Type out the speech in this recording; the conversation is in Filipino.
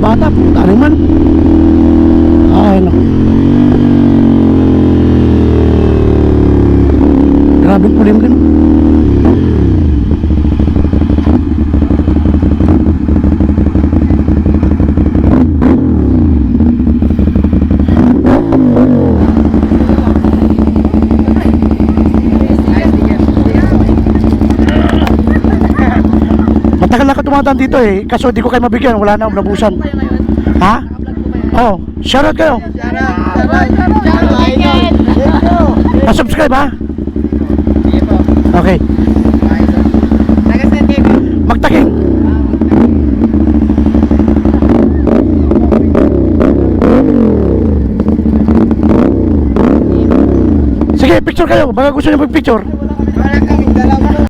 bata, puta naman. Ay, naku. Grabe kulimlim. Matagal na ka tumataan dito eh, kaso di ko kayo mabigyan, wala na, nabusan. Ha? Oh, shoutout kayo. Pa-subscribe ha? Okay. Magtaking. Sige, picture kayo. Baka gusto nyo mag-picture.